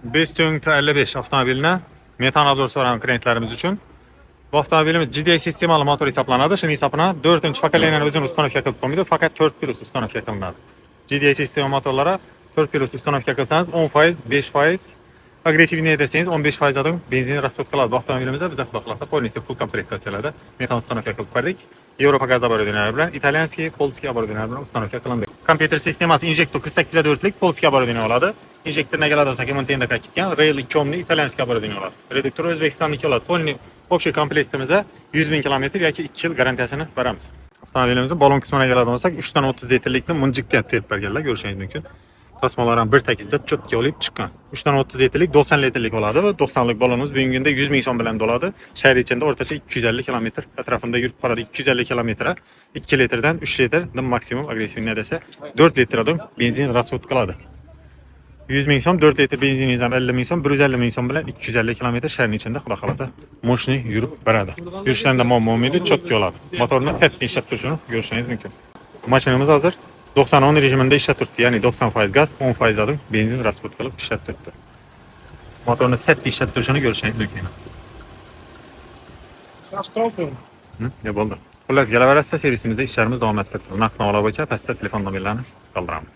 555 avtomobilini metan abzor so'ragan klientlarimiz uchun. Bu avtomobilimiz GDI sistemalı motor hesaplanadi. Shuning hisobına 4-pokoleniyaning o'zini ustanovka qilib qo'ymaydi, faqat 4 plus ustanovka qilinadi. GDI sistema motorlari 4 plus ustanovka qilsangiz 10%, 5%, agressivniy desangiz 15% adam benzin rasxod qiladi. Bu avtomobilimizda biz xudo xolasa полностью full komplektatsiyalarda metan ustanovka qilib qo'ydik. Yevropa gaz оборудованиялari bilan, italyanskiy, polskiy оборудованиялari bilan ustanovka qilindi. Kompyuter sistemasi injektor 48/4lik polskiy оборудование oladi. Injektor nagalar olsak, Montenda ketgan, rail 2 ohmli italyanskiy оборудование oladi. Reduktor O'zbekistonniki oladi. Полный общий komplektimizda 100.000 kilometr yoki 2 yil garantiyasini beramiz. Avtomobilimizning balon qismini keladigan bo'lsak, 3 dan 30 litrlikni munjiqdan terib berganlar, ko'rishingiz mumkin. Tasmalar ham bir tekizda cho'tga olib chiqqan. 3 dan 30 litrlik 90 litrlik oladi va 90lik balonimiz bugungi kunda 100.000 so'm bilan doladi. Shahar ichida o'rtacha 250 kilometr atrofida yurib boradi. 250 kilometr 2 litrdan 3 litrdan maksimum agressivniy desa 4 litrdan benzin rasxod qiladi. 100.000 so'm 4 litr benziningizdan 50.000 so'm, 150.000 so'm bilan 250 kilometr shaharning ichida xudo xolasa moshni yurib beradi. Yurishlarida muammo bo'lmaydi, cho'tga oladi. Motorni setni ishlab turishini ko'rishingiz mumkin. Mashinamiz hozir 90-10 rejiminde ishlab turibdi, ya'ni 90% gaz, 10% adam benzin rasxod qilib ishlab turibdi. Motorni setni ishlab turishini ko'rishingiz mumkin. Ya bo'ldi. Xullas, kelaverasiz, servisimizda ishlarimiz davom etmoqda. Narx-navo bo'yicha pastda telefon nomerlarini qoldiramiz.